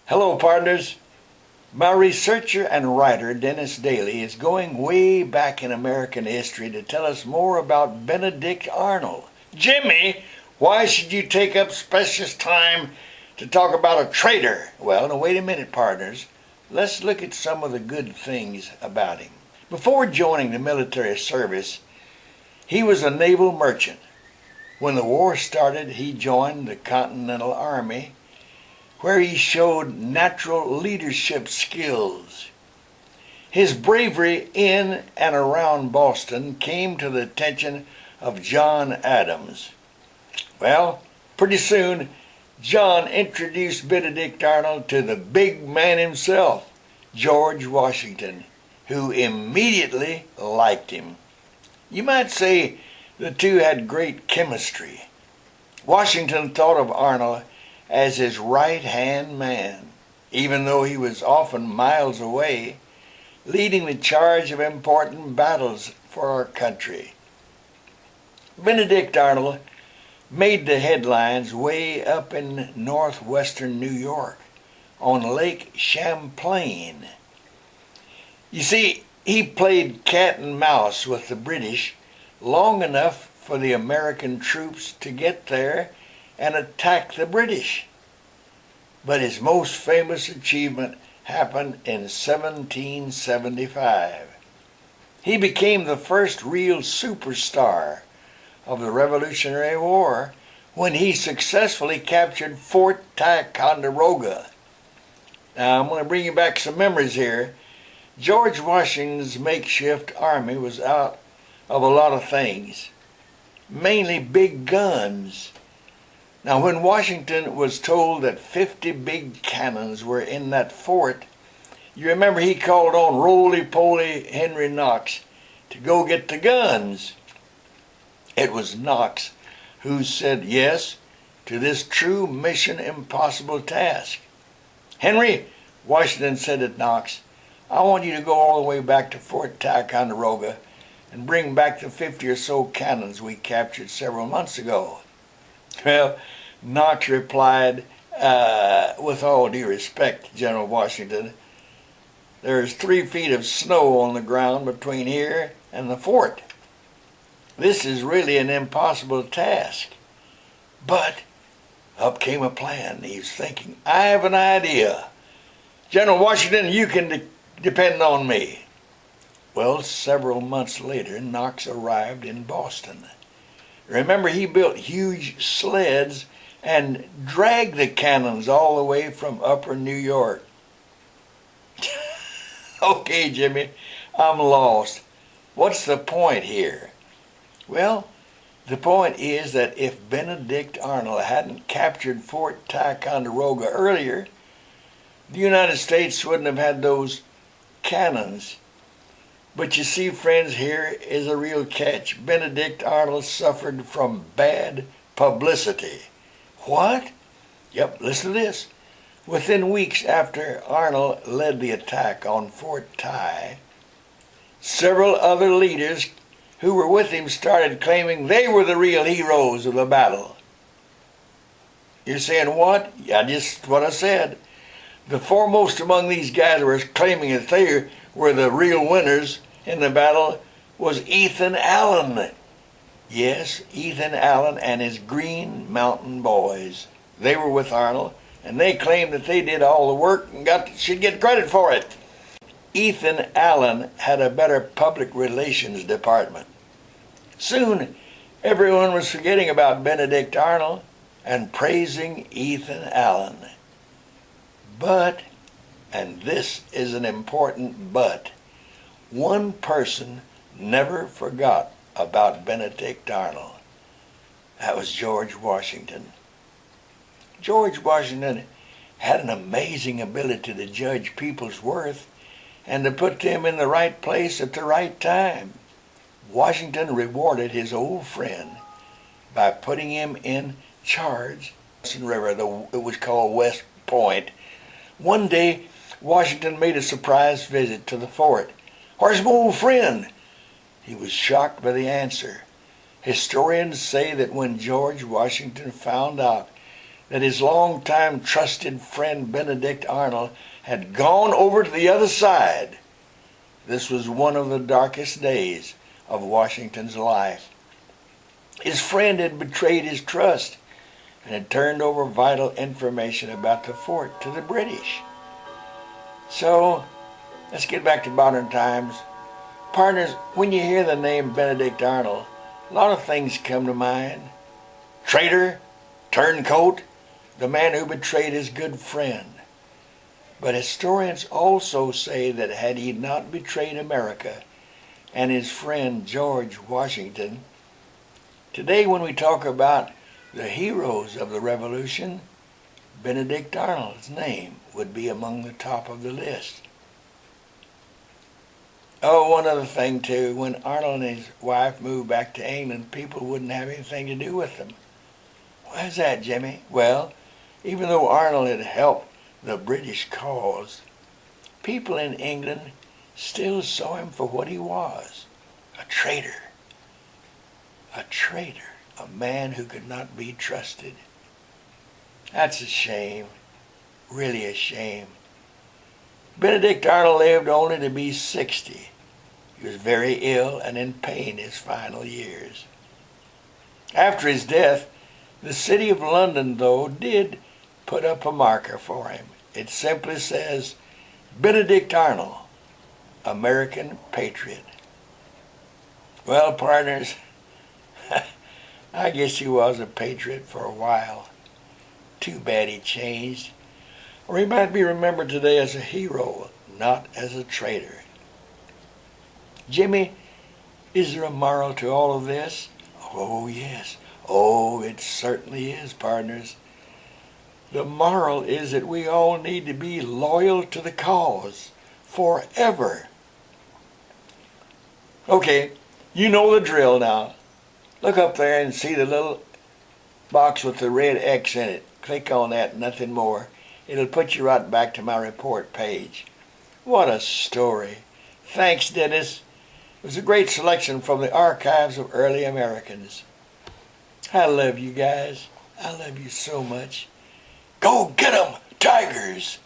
Hello, partners. My researcher and writer, Dennis Daly, is going way back in American history to tell us more about Benedict Arnold. Jimmy, why should you take up precious time to talk about a traitor? Well, now wait a minute, partners. Let's look at some of the good things about him. Before joining the military service, he was a naval merchant. When the war started, he joined the Continental Army, where he showed natural leadership skills. His bravery in and around Boston came to the attention of John Adams. Well, pretty soon, John introduced Benedict Arnold to the big man himself, George Washington, who immediately liked him. You might say the two had great chemistry. Washington thought of Arnold as his right-hand man, even though he was often miles away, leading the charge of important battles for our country. Benedict Arnold made the headlines way up in northwestern New York on Lake Champlain. You see, he played cat and mouse with the British long enough for the American troops to get there and attack the British. But his most famous achievement happened in 1775. He became the first real superstar of the Revolutionary War when he successfully captured Fort Ticonderoga. Now, I'm going to bring you back some memories here. George Washington's makeshift army was out of a lot of things, mainly big guns. Now, when Washington was told that 50 big cannons were in that fort, you remember he called on roly-poly Henry Knox to go get the guns. It was Knox who said yes to this true mission impossible task. Henry, Washington said to Knox, I want you to go all the way back to Fort Ticonderoga and bring back the 50 or so cannons we captured several months ago. Well, Knox replied, with all due respect, General Washington, there's 3 feet of snow on the ground between here and the fort. This is really an impossible task. But up came a plan. He was thinking, I have an idea. General Washington, you can depend on me. Well, several months later, Knox arrived in Boston. Remember, he built huge sleds and dragged the cannons all the way from upper New York. Okay, Jimmy, I'm lost. What's the point here? Well, the point is that if Benedict Arnold hadn't captured Fort Ticonderoga earlier, the United States wouldn't have had those cannons. But you see, friends, here is a real catch. Benedict Arnold suffered from bad publicity. What? Yep, listen to this. Within weeks after Arnold led the attack on Fort Ty, several other leaders who were with him started claiming they were the real heroes of the battle. You're saying what? Yeah, just what I said. The foremost among these guys were claiming that they were the real winners in the battle was Ethan Allen. Yes, Ethan Allen and his Green Mountain Boys. They were with Arnold, and they claimed that they did all the work and should get credit for it. Ethan Allen had a better public relations department. Soon, everyone was forgetting about Benedict Arnold and praising Ethan Allen. But, and this is an important but, one person never forgot about Benedict Arnold. That was George Washington. George Washington had an amazing ability to judge people's worth and to put them in the right place at the right time. Washington rewarded his old friend by putting him in charge of the River. It was called West Point. One day, Washington made a surprise visit to the fort. Where's my old friend? He was shocked by the answer. Historians say that when George Washington found out that his longtime trusted friend Benedict Arnold had gone over to the other side. This was one of the darkest days of Washington's life. His friend had betrayed his trust and had turned over vital information about the fort to the British. So, let's get back to modern times. Partners, when you hear the name Benedict Arnold, a lot of things come to mind. Traitor, turncoat, the man who betrayed his good friend. But historians also say that had he not betrayed America and his friend George Washington, today when we talk about the heroes of the Revolution, Benedict Arnold's name would be among the top of the list. Oh, one other thing too, when Arnold and his wife moved back to England, people wouldn't have anything to do with them. Why is that, Jimmy? Well, even though Arnold had helped the British cause, people in England still saw him for what he was, a traitor. A traitor, a man who could not be trusted. That's a shame, really a shame. Benedict Arnold lived only to be 60. He was very ill and in pain his final years. After his death, the city of London, though, did put up a marker for him. It simply says, Benedict Arnold, American Patriot. Well, partners, I guess he was a patriot for a while. Too bad he changed. Or he might be remembered today as a hero, not as a traitor. Jimmy, is there a moral to all of this? Oh, yes. Oh, it certainly is, partners. The moral is that we all need to be loyal to the cause forever. Okay, you know the drill now. Look up there and see the little box with the red X in it. Click on that, nothing more. It'll put you right back to my report page. What a story. Thanks, Dennis. It was a great selection from the archives of early Americans. I love you guys. I love you so much. Go get 'em, Tigers!